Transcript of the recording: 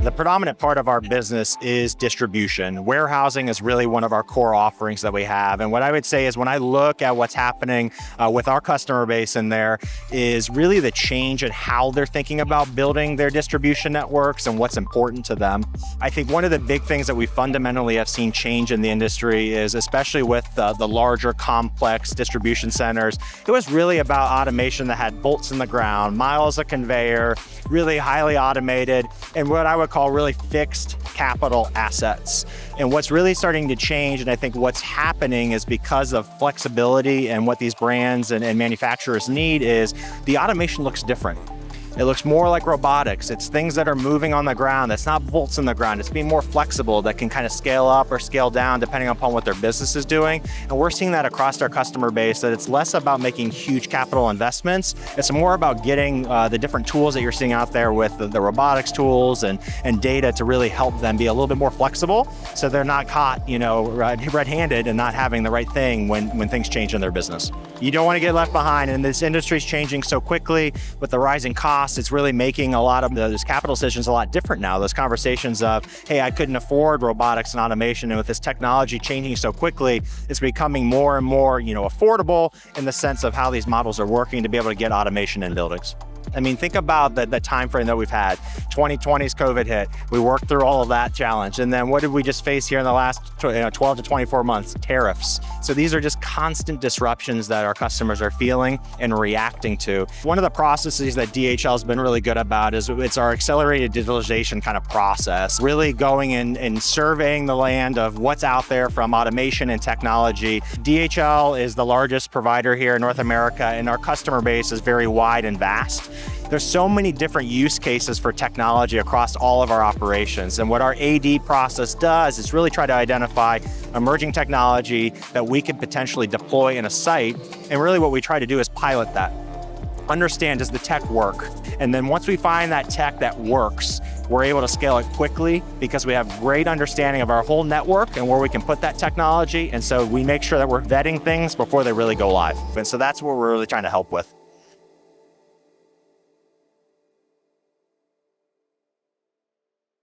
The predominant part of our business is distribution. Warehousing is really one of our core offerings that we have. And what I would say is when I look at what's happening with our customer base in there is really the change in how they're thinking about building their distribution networks and what's important to them. I think one of the big things that we fundamentally have seen change in the industry is, especially with the larger complex distribution centers, it was really about automation that had bolts in the ground, miles of conveyor, really highly automated, and what I would call really fixed capital assets. And what's really starting to change, and I think what's happening is because of flexibility and what these brands and manufacturers need, is the automation looks different. It looks more like robotics. It's things that are moving on the ground. That's not bolts in the ground. It's being more flexible that can kind of scale up or scale down depending upon what their business is doing. And we're seeing that across our customer base, that it's less about making huge capital investments. It's more about getting the different tools that you're seeing out there with the robotics tools and data to really help them be a little bit more flexible so they're not caught, red-handed and not having the right thing when things change in their business. You don't want to get left behind, and this industry is changing so quickly with the rising costs. It's really making a lot of those capital decisions a lot different now. Those conversations of, hey, I couldn't afford robotics and automation, and with this technology changing so quickly, it's becoming more and more, affordable in the sense of how these models are working to be able to get automation in buildings. I mean, think about the time frame that we've had. 2020's COVID hit. We worked through all of that challenge. And then what did we just face here in the last 12 to 24 months? Tariffs. So these are just constant disruptions that our customers are feeling and reacting to. One of the processes that DHL has been really good about is it's our accelerated digitalization kind of process, really going in and surveying the land of what's out there from automation and technology. DHL is the largest provider here in North America, and our customer base is very wide and vast. There's so many different use cases for technology across all of our operations. And what our AD process does is really try to identify emerging technology that we could potentially deploy in a site. And really what we try to do is pilot that. Understand, does the tech work? And then once we find that tech that works, we're able to scale it quickly because we have great understanding of our whole network and where we can put that technology. And so we make sure that we're vetting things before they really go live. And so that's what we're really trying to help with.